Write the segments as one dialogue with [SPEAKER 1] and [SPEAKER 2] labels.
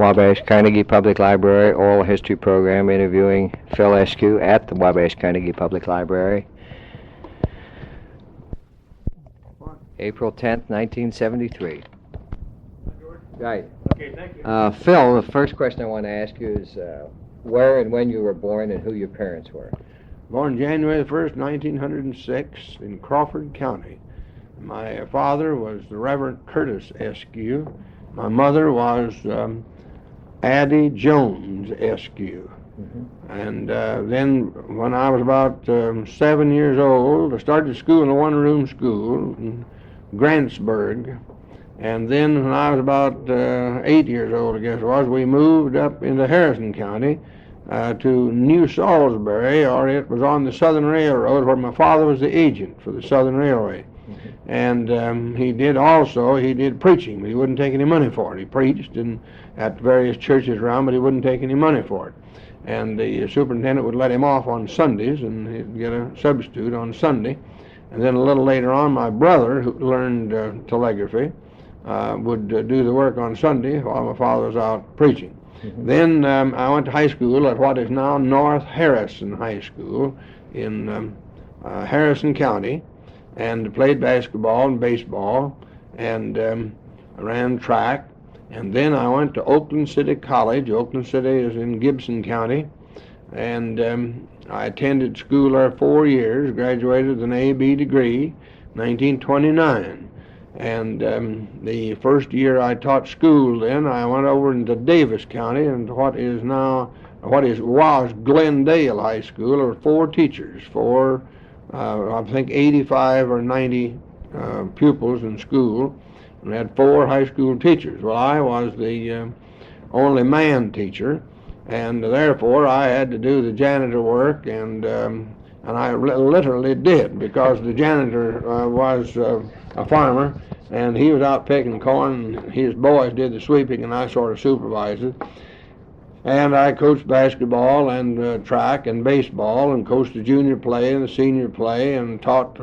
[SPEAKER 1] Wabash Carnegie Public Library Oral History Program, interviewing Phil Eskew at the Wabash Carnegie Public Library. April 10th, 1973. Right.
[SPEAKER 2] Okay, thank you.
[SPEAKER 1] Phil, the first question I want to ask you is where and when you were born and who your parents were.
[SPEAKER 2] Born January the 1st, 1906 in Crawford County. My father was the Reverend Curtis Eskew. My mother was Addie Jones Eskew. And then when I was about 7 years old, I started school in a one-room school in Grantsburg. And then when I was about 8 years old, I guess it was, we moved up into Harrison County to New Salisbury, or it was on the Southern Railroad, where my father was the agent for the Southern Railway. And he did preaching, but he wouldn't take any money for it. He preached at various churches around, but he wouldn't take any money for it. And the superintendent would let him off on Sundays, and he'd get a substitute on Sunday. And then a little later on, my brother, who learned telegraphy, would do the work on Sunday while my father was out preaching. Then I went to high school at what is now North Harrison High School in Harrison County, and played basketball and baseball, and ran track. And then I went to Oakland City College. Oakland City is in Gibson County, and I attended school there 4 years, graduated with an A.B. degree, 1929. And the first year I taught school then, I went over into Davis County, and was Glendale High School. There were 4 teachers, I think 85 or 90 pupils in school, and had 4 high school teachers. Well, I was the only man teacher, and therefore I had to do the janitor work, and I literally did, because the janitor was a farmer, and he was out picking corn, and his boys did the sweeping, and I sort of supervised it. And I coached basketball and track and baseball, and coached the junior play and the senior play, and taught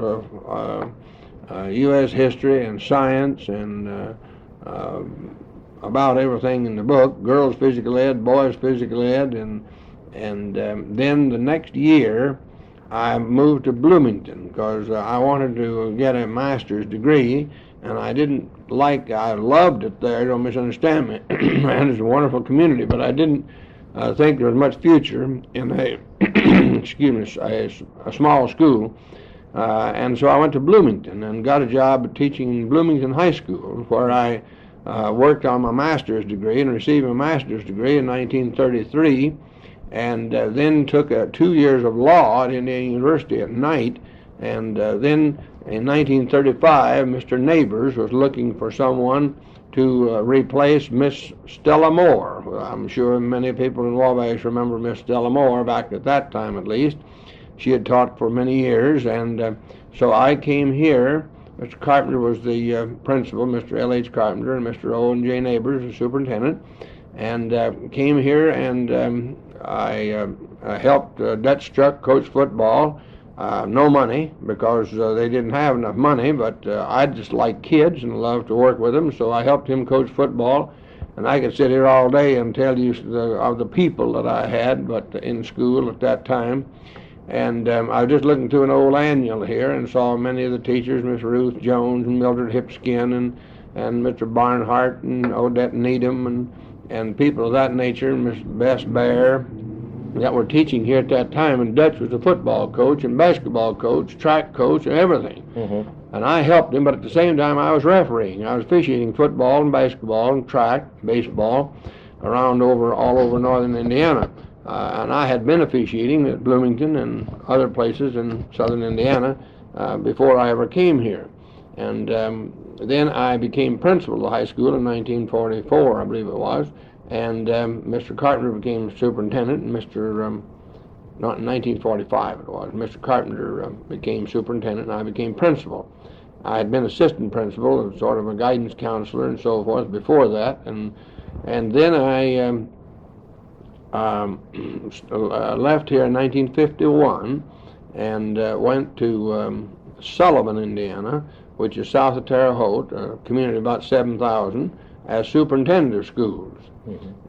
[SPEAKER 2] U.S. history and science and about everything in the book, girls physical ed, boys physical ed, and then the next year I moved to Bloomington because I wanted to get a master's degree, and I loved it there, don't misunderstand me, and it's a wonderful community, but I didn't think there was much future in a, a small school, and so I went to Bloomington and got a job teaching in Bloomington High School, where I worked on my master's degree and received my master's degree in 1933, and then took 2 years of law at Indiana University at night, and then in 1935, Mr. Neighbors was looking for someone to replace Miss Stella Moore. I'm sure many people in Wabash remember Miss Stella Moore, back at that time at least. She had taught for many years, and so I came here. Mr. Carpenter was the principal, Mr. L.H. Carpenter, and Mr. O. and J. Neighbors, the superintendent, and came here, and I helped Dutch Truck coach football. No money, because they didn't have enough money, but I just like kids and loved to work with them, so I helped him coach football. And I could sit here all day and tell you of the people that I had in school at that time. And I was just looking through an old annual here and saw many of the teachers, Miss Ruth Jones and Mildred Hipskin and Mr. Barnhart and Odette Needham and people of that nature, Miss Bess Bear, that were teaching here at that time, and Dutch was a football coach and basketball coach, track coach, and everything. And I helped him, but at the same time I was refereeing. I was officiating football and basketball and track, baseball, all over northern Indiana. And I had been officiating at Bloomington and other places in southern Indiana before I ever came here. And then I became principal of the high school in 1944, I believe it was. And Mr. Carpenter became superintendent, and not in 1945 it was. Mr. Carpenter became superintendent, and I became principal. I had been assistant principal, sort of a guidance counselor and so forth before that, and then I left here in 1951 and went to Sullivan, Indiana, which is south of Terre Haute, a community of about 7,000. as superintendent of schools.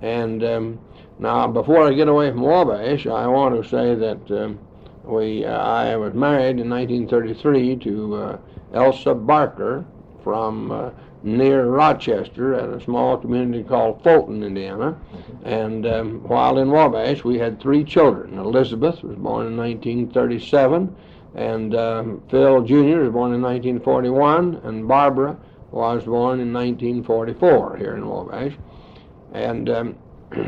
[SPEAKER 2] And now, before I get away from Wabash, I want to say that I was married in 1933 to Elsa Barker from near Rochester at a small community called Fulton, Indiana. And while in Wabash, we had 3 children. Elizabeth was born in 1937, and Phil Jr. was born in 1941, and Barbara was born in 1944 here in Wabash. And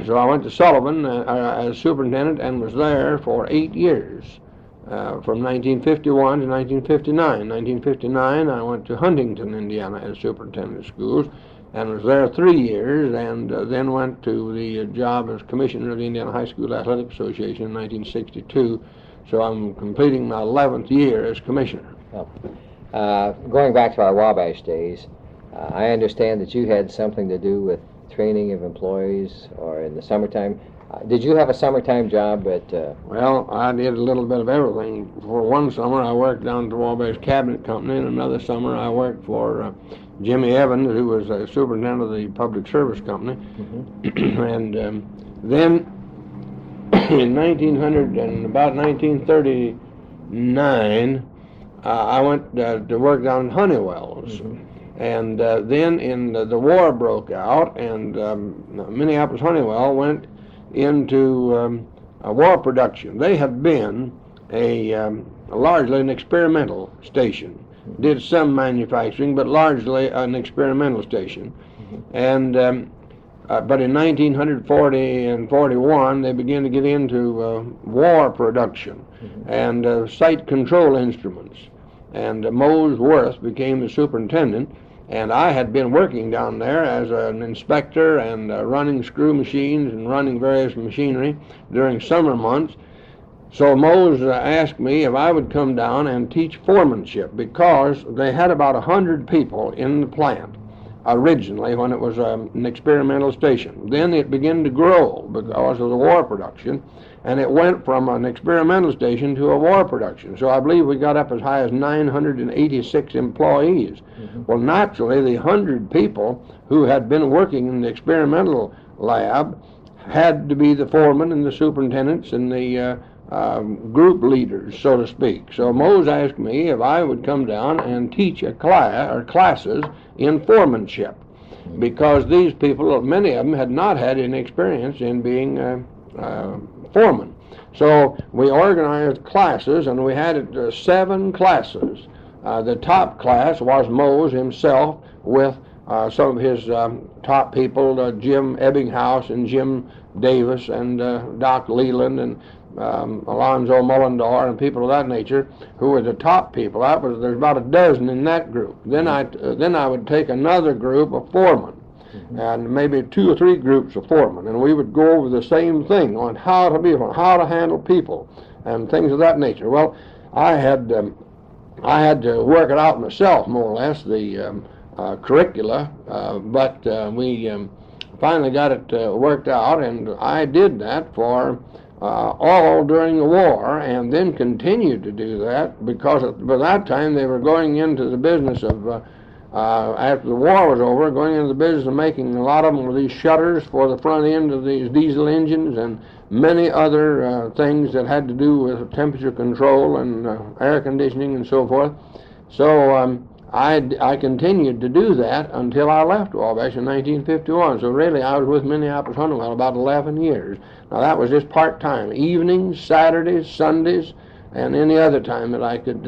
[SPEAKER 2] so I went to Sullivan as superintendent and was there for 8 years, from 1951 to 1959. In 1959, I went to Huntington, Indiana as superintendent of schools and was there 3 years, and then went to the job as commissioner of the Indiana High School Athletic Association in 1962. So I'm completing my 11th year as commissioner.
[SPEAKER 1] Going back to our Wabash days, I understand that you had something to do with training of employees, or in the summertime. Did you have a summertime job at...
[SPEAKER 2] Well, I did a little bit of everything. For one summer, I worked down at the Wabash Cabinet Company, and another summer I worked for Jimmy Evans, who was a superintendent of the Public Service Company. And then in 1900 and about 1939, I went to work down in Honeywell's. And then the war broke out, and Minneapolis Honeywell went into war production. They had been largely an experimental station. Did some manufacturing, but largely an experimental station. And but in 1940 and 41, they began to get into war production and site control instruments. And Mose Worth became the superintendent. And I had been working down there as an inspector and running screw machines and running various machinery during summer months. So Mose asked me if I would come down and teach foremanship, because they had about 100 people in the plant originally when it was an experimental station. Then it began to grow because of the war production, and it went from an experimental station to a war production. So I believe we got up as high as 986 employees. Well, naturally, the 100 people who had been working in the experimental lab had to be the foreman and the superintendents and the group leaders, so to speak. So Mose asked me if I would come down and teach a class or classes in foremanship, because these people, many of them, had not had any experience in being foreman. So we organized classes, and we had 7 classes. The top class was Mose himself with some of his top people, Jim Ebbinghaus and Jim Davis and Doc Leland and Alonzo Mullendor and people of that nature, who were the top people. There's about a dozen in that group. Then I would take another group of foremen, and maybe 2 or 3 groups of foremen, and we would go over the same thing on how to be, how to handle people, and things of that nature. Well, I had to work it out myself, more or less, the curricula, but we finally got it worked out, and I did that for all during the war, and then continued to do that, because by that time they were going into the business of, after the war was over, going into the business of making a lot of them with these shutters for the front end of these diesel engines and many other things that had to do with temperature control and air conditioning and so forth. So I continued to do that until I left Wabash in 1951. So really I was with Minneapolis Honeywell about 11 years. Now that was just part-time, evenings, Saturdays, Sundays, and any other time that I could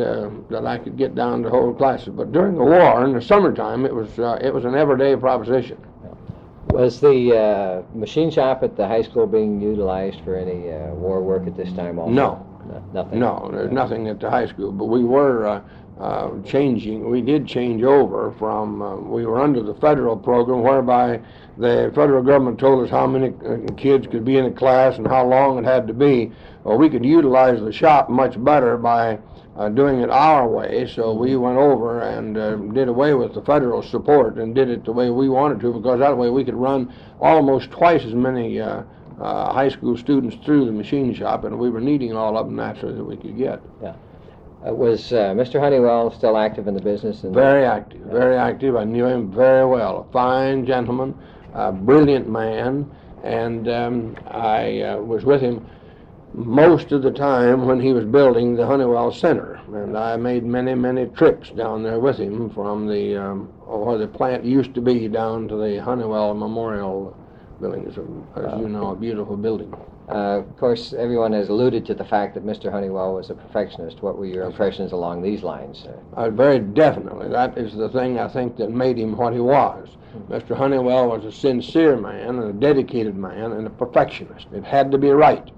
[SPEAKER 2] get down to hold classes. But during the war, in the summertime, it was an everyday proposition.
[SPEAKER 1] Was the machine shop at the high school being utilized for any war work at this time also?
[SPEAKER 2] No.
[SPEAKER 1] Nothing?
[SPEAKER 2] No, there's nothing at the high school, but we were we did change over from, we were under the federal program, whereby the federal government told us how many kids could be in a class and how long it had to be. Well, we could utilize the shop much better by doing it our way, so we went over and did away with the federal support and did it the way we wanted to, because that way we could run almost twice as many high school students through the machine shop, and we were needing all of them naturally that we could get.
[SPEAKER 1] Yeah. Was Mr. Honeywell still active in the business?
[SPEAKER 2] Very active, very active. I knew him very well. A fine gentleman, a brilliant man, and I was with him most of the time when he was building the Honeywell Center, and I made many, many trips down there with him from the where the plant used to be down to the Honeywell Memorial Building. As you know, a beautiful building.
[SPEAKER 1] Of course, everyone has alluded to the fact that Mr. Honeywell was a perfectionist. What were your impressions along these lines?
[SPEAKER 2] Very definitely. That is the thing I think that made him what he was. Mr. Honeywell was a sincere man and a dedicated man and a perfectionist. It had to be right.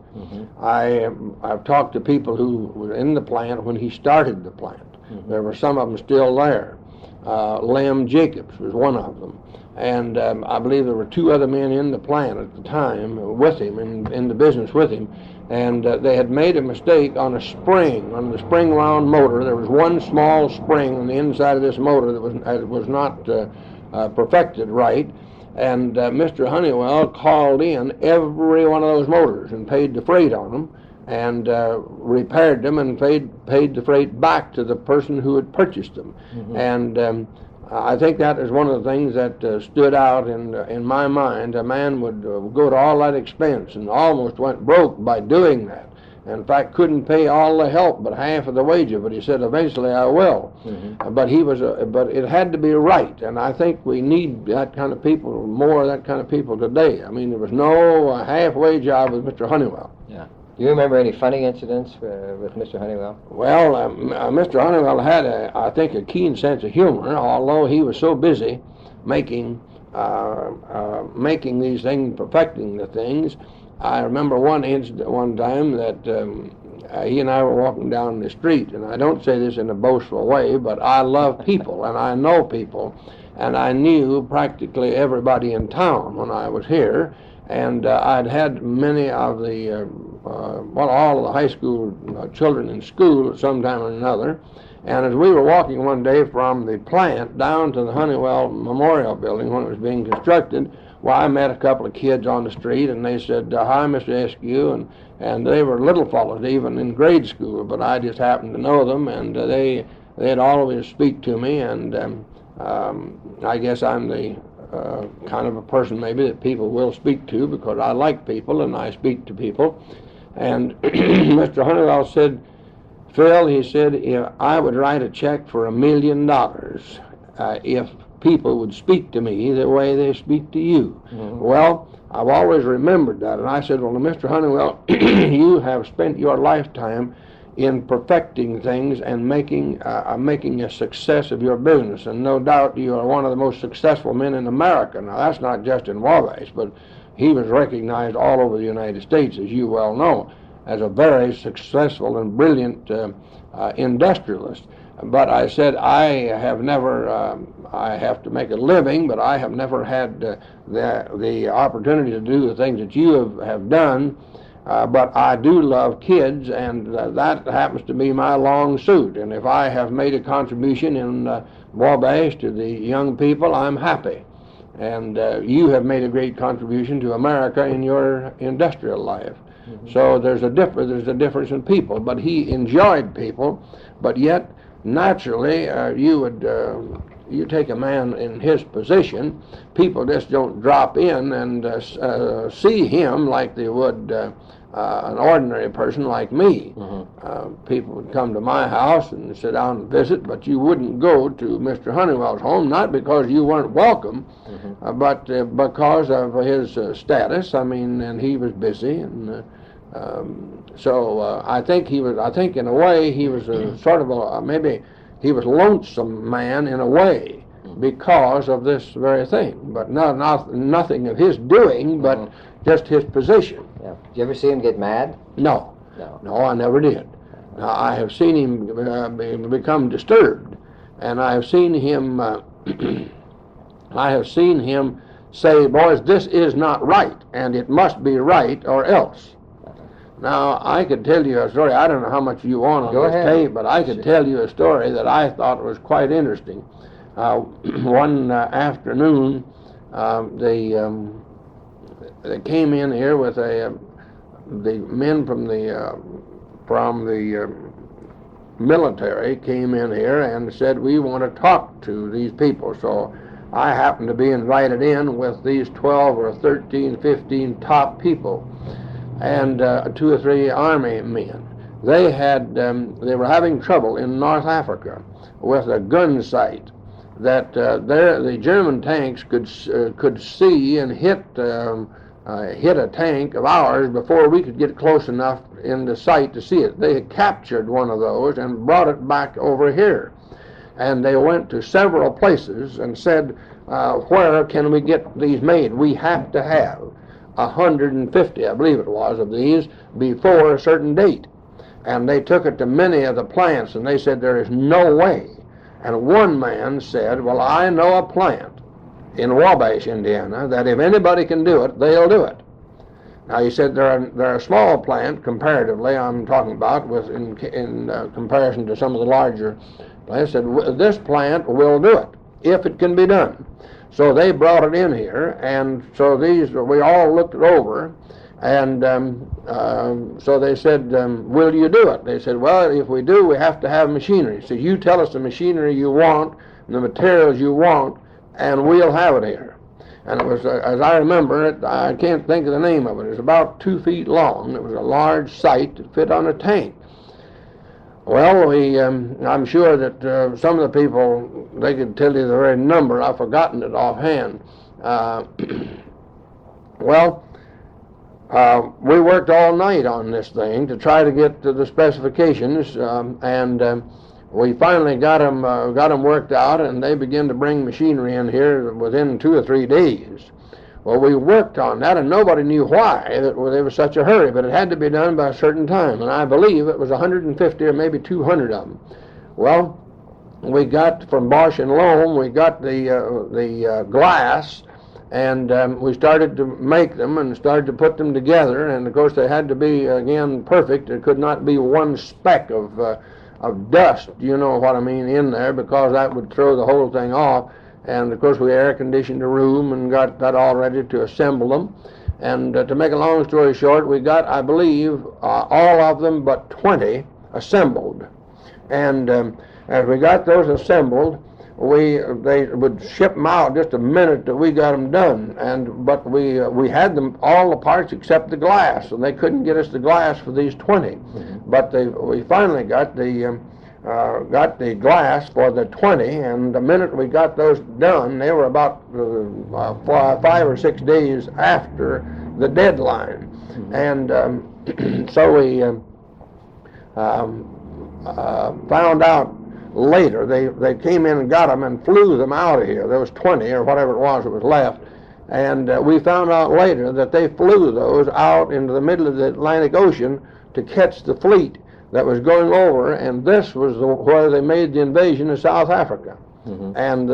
[SPEAKER 2] I've talked to people who were in the plant when he started the plant. There were some of them still there. Lem Jacobs was one of them. And I believe there were two other men in the plant at the time with him, in the business with him, and they had made a mistake on a spring, on the spring wound motor. There was one small spring on the inside of this motor that was not perfected right, and Mr. Honeywell called in every one of those motors and paid the freight on them, and repaired them and paid the freight back to the person who had purchased them. And I think that is one of the things that stood out in my mind. A man would go to all that expense and almost went broke by doing that. In fact, couldn't pay all the help but half of the wages. But he said, eventually I will. But it had to be right, and I think we need that kind of people, more of that kind of people today. I mean, there was no halfway job with Mr. Honeywell.
[SPEAKER 1] Yeah. Do you remember any funny incidents with Mr. Honeywell?
[SPEAKER 2] Well, Mr. Honeywell had, I think, a keen sense of humor, although he was so busy making these things, perfecting the things. I remember one time that he and I were walking down the street, and I don't say this in a boastful way, but I love people, and I know people, and I knew practically everybody in town when I was here. And I'd had many of the, all of the high school children in school at some time or another. And as we were walking one day from the plant down to the Honeywell Memorial Building when it was being constructed, well, I met a couple of kids on the street, and they said, hi, Mr. Eskew, and they were little fellows, even in grade school, but I just happened to know them, and they'd always speak to me, and I guess I'm the kind of a person maybe that people will speak to because I like people and I speak to people. And Mr. Honeywell said, Phil, he said, if I would write a check for $1 million if people would speak to me the way they speak to you. Well, I've always remembered that, and I said, well, Mr. Honeywell, you have spent your lifetime in perfecting things and making a success of your business, and no doubt you are one of the most successful men in America. Now, that's not just in Wabash, but he was recognized all over the United States, as you well know, as a very successful and brilliant industrialist. But I said, I have never, I have to make a living, but I have never had the opportunity to do the things that you have done. But I do love kids, and that happens to be my long suit. And if I have made a contribution in Wabash to the young people, I'm happy. And you have made a great contribution to America in your industrial life. So there's a difference in people. But he enjoyed people, but yet naturally you take a man in his position, people just don't drop in and see him like they would an ordinary person like me. People would come to my house and sit down and visit, but you wouldn't go to Mr. Honeywell's home, not because you weren't welcome, but because of his status. I mean, and he was busy, and so I think in a way he was a sort of maybe he was lonesome man in a way because of this very thing, but nothing of his doing, but just his position.
[SPEAKER 1] Yeah. Did you ever see him get mad?
[SPEAKER 2] No, I never did. Now, I have seen him become disturbed, and I have seen him say, boys, this is not right, and it must be right or else. Now, I could tell you a story. I don't know how much you want on this tape, but I could tell you a story that I thought was quite interesting. One afternoon, they came in here with the men from the military came in here and said, we want to talk to these people. So I happened to be invited in with these 12 or 13, 15 top people and 2 or 3 army men. They were having trouble in North Africa with a gun sight that the German tanks could see and hit a tank of ours before we could get close enough in the sight to see it. They had captured one of those and brought it back over here. And they went to several places and said, where can we get these made? We have to have 150, I believe it was, of these before a certain date. And they took it to many of the plants, and they said, there is no way. And one man said, well, I know a plant in Wabash, Indiana, that if anybody can do it, they'll do it. Now, he said they're a small plant, comparatively, I'm talking about, in comparison to some of the larger plants. Said, this plant will do it, if it can be done. So they brought it in here, and so we all looked it over, and so they said, will you do it? They said, well, if we do, we have to have machinery. He said, you tell us the machinery you want, and the materials you want, and we'll have it here. And it was, as I remember it, I can't think of the name of it. It was about 2 feet long. It was a large sight that fit on a tank. Well, I'm sure that some of the people, they could tell you the very number. I've forgotten it offhand. We worked all night on this thing to try to get to the specifications, and we finally got them worked out, and they began to bring machinery in here within 2 or 3 days. Well, we worked on that, and nobody knew why there was such a hurry, but it had to be done by a certain time, and I believe it was 150 or maybe 200 of them. Well, we got from Bosch and Lohm, we got the glass, and we started to make them and started to put them together, and of course they had to be, again, perfect. There could not be one speck of dust, you know what I mean, in there, because that would throw the whole thing off. And of course we air conditioned the room and got that all ready to assemble them. And to make a long story short, we got, I believe, all of them but 20 assembled. And as we got those assembled, they would ship them out just a minute that we got them done. But we had them, all the parts except the glass, and they couldn't get us the glass for these 20. Mm-hmm. But we finally got the glass for the 20, and the minute we got those done, they were about 5 or 6 days after the deadline. Mm-hmm. And so we found out later, they came in and got them and flew them out of here. There was 20 or whatever it was that was left. And we found out later that they flew those out into the middle of the Atlantic Ocean to catch the fleet that was going over, and this was where they made the invasion of South Africa. Mm-hmm. And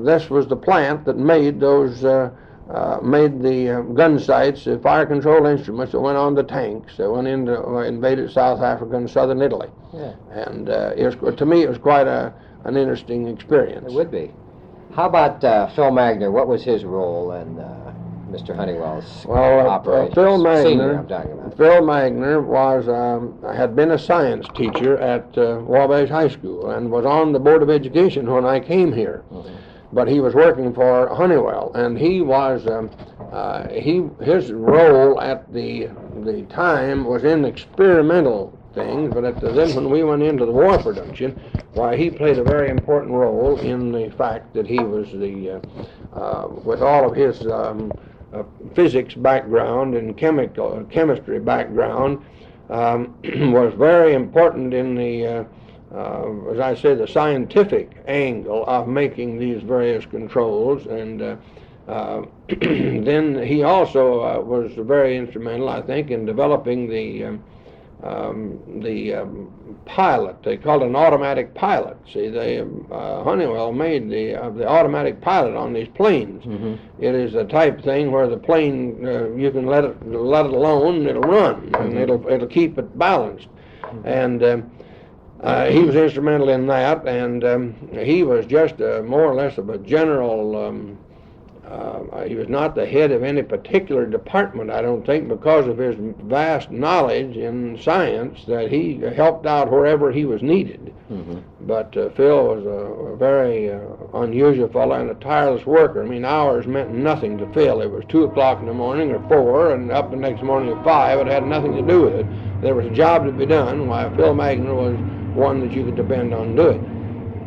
[SPEAKER 2] this was the plant that made those, made the gun sights, the fire control instruments that went on the tanks that went into invaded South Africa and southern Italy. Yeah. And to me, it was quite an interesting experience.
[SPEAKER 1] It would be. How about Phil Magner? What was his role in Mr. Honeywell's operations?
[SPEAKER 2] Phil Magner,
[SPEAKER 1] Senior, I'm talking about.
[SPEAKER 2] Phil Magner had been a science teacher at Wabash High School and was on the Board of Education when I came here. Mm-hmm. But he was working for Honeywell, and he was his role at the time was in experimental things, but then when we went into the war production, why, he played a very important role in the fact that he was with all of his physics background and chemistry background, was very important in the as I say, the scientific angle of making these various controls. And then he also was very instrumental, I think, in developing the pilot. They called it an automatic pilot. See, Honeywell made the automatic pilot on these planes. Mm-hmm. It is a type thing where the plane you can let it alone, it'll run, mm-hmm. and it'll keep it balanced. Mm-hmm. And he was instrumental in that, and he was just more or less of a general He was not the head of any particular department, I don't think, because of his vast knowledge in science, that he helped out wherever he was needed.
[SPEAKER 1] Mm-hmm.
[SPEAKER 2] But Phil was a very unusual fellow and a tireless worker. I mean, hours meant nothing to Phil. It was 2 o'clock in the morning or 4, and up the next morning at 5. It had nothing to do with it. There was a job to be done, while Phil Magner was one that you could depend on doing.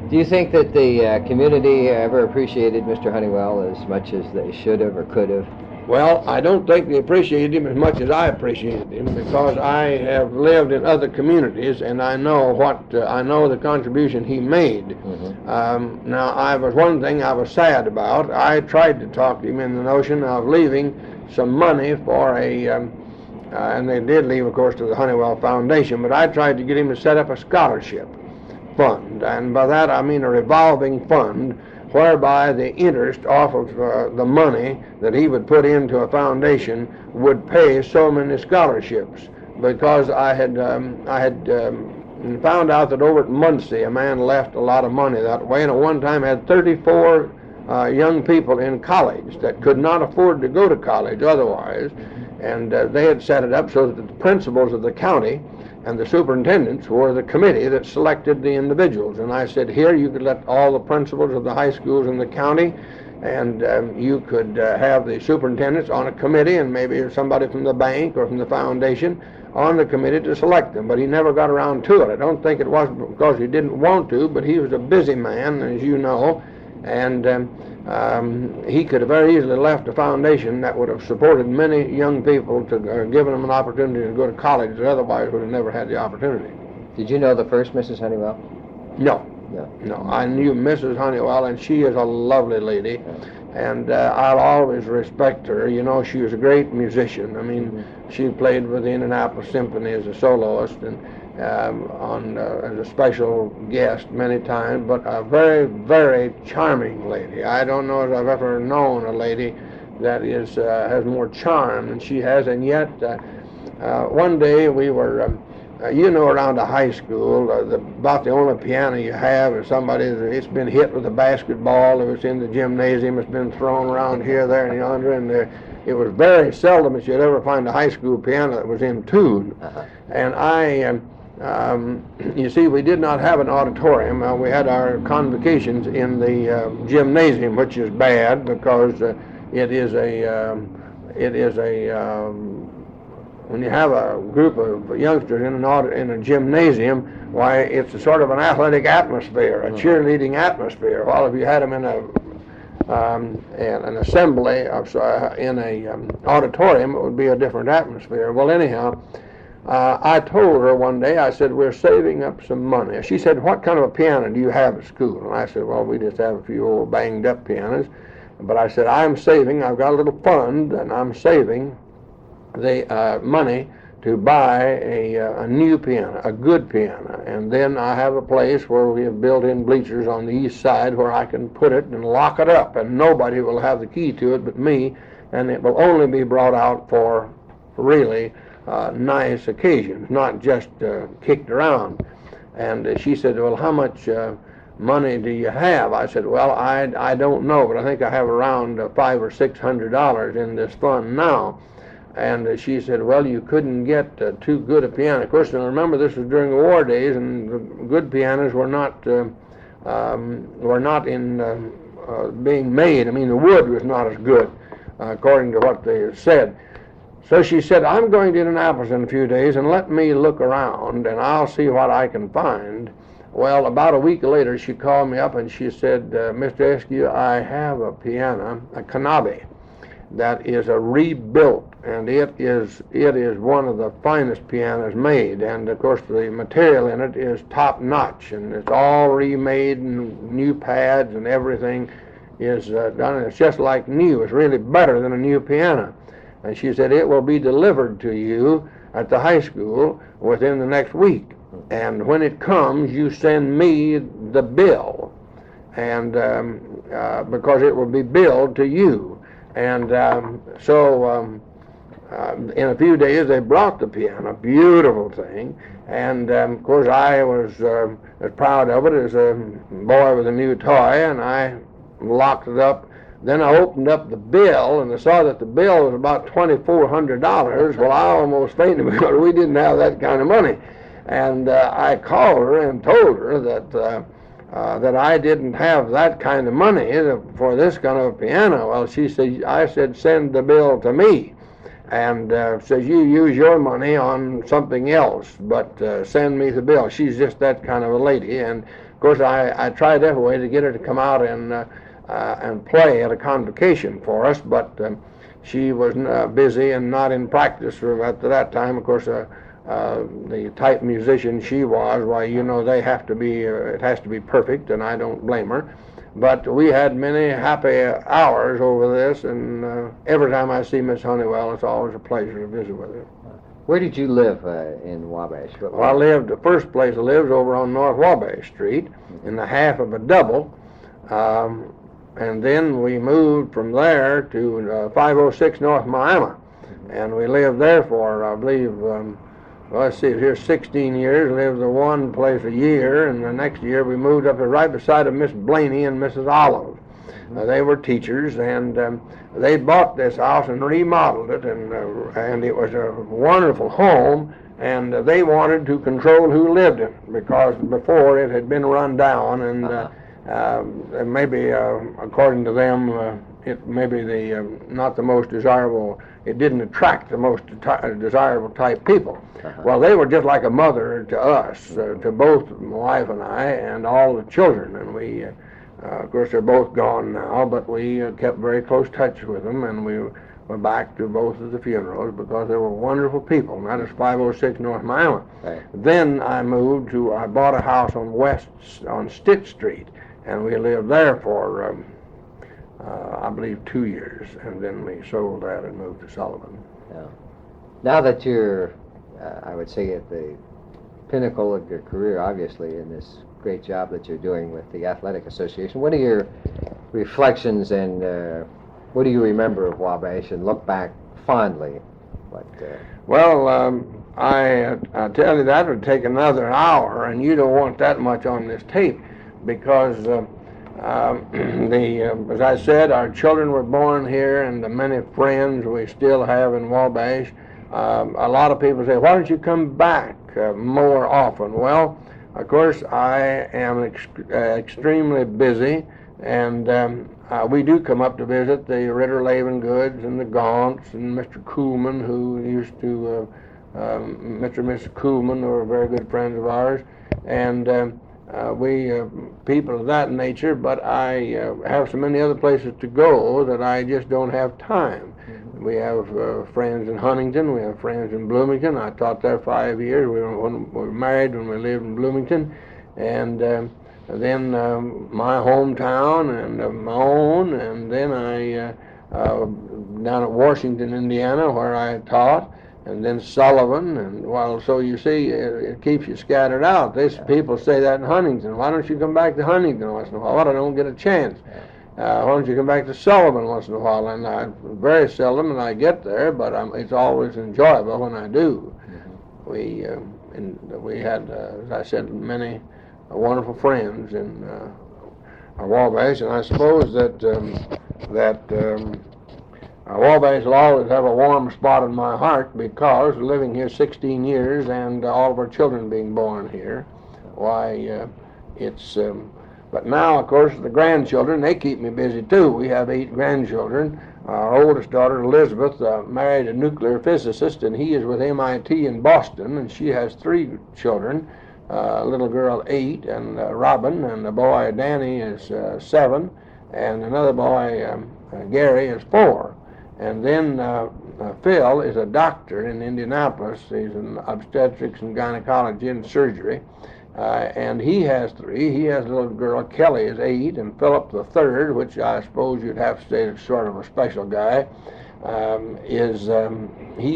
[SPEAKER 1] Do you think that the community ever appreciated Mr. Honeywell as much as they should have or could have?
[SPEAKER 2] Well, I don't think they appreciated him as much as I appreciated him, because I have lived in other communities and I know the contribution he made.
[SPEAKER 1] Mm-hmm.
[SPEAKER 2] Now, I was one thing I was sad about. I tried to talk to him in the notion of leaving some money for and they did leave, of course, to the Honeywell Foundation, but I tried to get him to set up a scholarship fund, and by that I mean a revolving fund whereby the interest off of the money that he would put into a foundation would pay so many scholarships, because I had found out that over at Muncie a man left a lot of money that way, and at one time had 34 young people in college that could not afford to go to college otherwise, and they had set it up so that the principals of the county and the superintendents were the committee that selected the individuals. And I said, here you could let all the principals of the high schools in the county, and you could have the superintendents on a committee, and maybe somebody from the bank or from the foundation on the committee to select them. But he never got around to it. I don't think it was because he didn't want to, but he was a busy man, as you know, and he could have very easily left a foundation that would have supported many young people, to given them an opportunity to go to college that otherwise would have never had the opportunity.
[SPEAKER 1] Did you know the first Mrs. Honeywell?
[SPEAKER 2] No.
[SPEAKER 1] No.
[SPEAKER 2] No, I knew Mrs. Honeywell, and she is a lovely lady, and I'll always respect her. You know, she was a great musician. I mean, she played with the Indianapolis Symphony as a soloist, and as a special guest many times, but a very, very charming lady. I don't know if I've ever known a lady that has more charm than she has, and yet one day we were, around a high school, about the only piano you have is somebody it's been hit with a basketball, it was in the gymnasium, it's been thrown around here, there, and yonder, and it was very seldom that you'd ever find a high school piano that was in tune. And you see, we did not have an auditorium. We had our convocations in the gymnasium, which is bad because when you have a group of youngsters in a gymnasium, why, it's a sort of an athletic atmosphere, a cheerleading atmosphere. While if you had them in an assembly in an auditorium, it would be a different atmosphere. Well, anyhow, I told her one day, I said, we're saving up some money. She said, what kind of a piano do you have at school? And I said, well, we just have a few old banged up pianos. But I said, I've got a little fund, and I'm saving the money to buy a new piano, a good piano. And then I have a place where we have built-in bleachers on the east side where I can put it and lock it up, and nobody will have the key to it but me, and it will only be brought out for really nice occasions, not just kicked around. And she said, well, how much money do you have? I said, well, I don't know, but I think I have around $500 or $600 in this fund now. And she said, well, you couldn't get too good a piano. Of course, now remember, this was during the war days, and the good pianos were not being made. I mean, the wood was not as good, according to what they said. So she said, I'm going to Indianapolis in a few days, and let me look around, and I'll see what I can find. Well, about a week later, she called me up, and she said, Mr. Eskew, I have a piano, a Kanabe, that is a rebuilt, and it is one of the finest pianos made. And of course, the material in it is top notch, and it's all remade, and new pads and everything is done, and it's just like new. It's really better than a new piano. And she said, it will be delivered to you at the high school within the next week. And when it comes, you send me the bill, and because it will be billed to you. And so in a few days, they brought the piano, beautiful thing. And of course, I was as proud of it as a boy with a new toy, and I locked it up Then I opened up the bill, and I saw that the bill was about $2,400. Well, I almost fainted because we didn't have that kind of money. And I called her and told her that I didn't have that kind of money for this kind of a piano. Well, I said, send the bill to me. And says, you use your money on something else, but send me the bill. She's just that kind of a lady. And, of course, I tried every way to get her to come out and play at a convocation for us, but she was busy and not in practice at that time. Of course, the type musician she was, why, they have to be, it has to be perfect, and I don't blame her. But we had many happy hours over this, and every time I see Miss Honeywell, it's always a pleasure to visit with her.
[SPEAKER 1] Where did you live in Wabash?
[SPEAKER 2] Well, the first place I lived was over on North Wabash Street, in the half of a double, and then we moved from there to 506 North Miami, and we lived there for, I believe, let's see, here 16 years, lived in one place a year, and the next year we moved up right beside of Miss Blaney and Mrs. Olive. They were teachers, and they bought this house and remodeled it, and it was a wonderful home, and they wanted to control who lived in it, because before it had been run down, and maybe, according to them, it may be not the most desirable, it didn't attract the most desirable type people. Well, they were just like a mother to us, to both my wife and I, and all the children. And we, of course, they're both gone now, but we kept very close touch with them, and we were back to both of the funerals because they were wonderful people. And that is 506 North Miami. Right. Then I bought a house on Stitt Street, and we lived there for I believe 2 years, and then we sold that and moved to Sullivan.
[SPEAKER 1] Yeah. Now that you're, I would say, at the pinnacle of your career, obviously, in this great job that you're doing with the Athletic Association, what are your reflections and what do you remember of Wabash and look back fondly?
[SPEAKER 2] Well, I tell you, that would take another hour, and you don't want that much on this tape, because as I said, our children were born here, and the many friends we still have in Wabash. A lot of people say, why don't you come back more often? Well, of course, I am extremely busy, and we do come up to visit the Ritter Lavengoods and the Gaunts and Mr. Kuhlman, who used to, Mr. and Mrs. Kuhlman were very good friends of ours, and we people of that nature, but I have so many other places to go that I just don't have time. Mm-hmm. We have friends in Huntington, we have friends in Bloomington. I taught there 5 years. We were married when we lived in Bloomington, and then my hometown and my own, and then I down at Washington, Indiana, where I taught, and then Sullivan, and so you see, it keeps you scattered out. People say that in Huntington. Why don't you come back to Huntington once in a while? Well, I don't get a chance. Why don't you come back to Sullivan once in a while? And I very seldom, and I get there, but it's always enjoyable when I do. Mm-hmm. We had, as I said, many wonderful friends in Wabash, and I suppose that Wabash will always have a warm spot in my heart because living here 16 years and all of our children being born here, but now, of course, the grandchildren, they keep me busy too. We have 8 grandchildren. Our oldest daughter, Elizabeth, married a nuclear physicist, and he is with MIT in Boston, and she has 3 children. A little girl, 8, and Robin, and the boy, Danny, is 7, and another boy, Gary, is 4. And then Phil is a doctor in Indianapolis. He's in obstetrics and gynecology and surgery. And he has 3. He has a little girl, Kelly, is 8, and Philip the third, which I suppose you'd have to say is sort of a special guy, he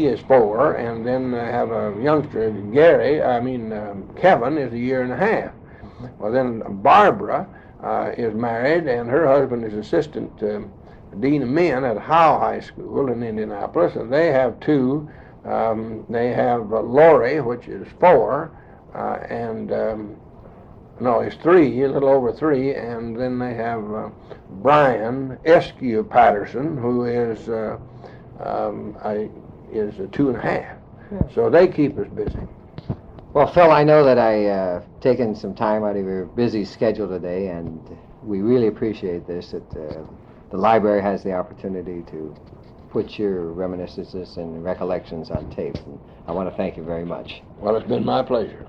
[SPEAKER 2] is 4. And then I have a youngster, Kevin, is a year and a half. Well, then Barbara is married, and her husband is assistant dean of men at Howe High School in Indianapolis, and they have 2. They have Lori, which is 4, and No, it's 3, a little over 3, and then they have Brian Eskew Patterson, who is is a 2.5. So they keep us busy.
[SPEAKER 1] Well, Phil, I know that I taken some time out of your busy schedule today, and we really appreciate this, that the library has the opportunity to put your reminiscences and recollections on tape. And I want to thank you very much.
[SPEAKER 2] Well, it's been my pleasure.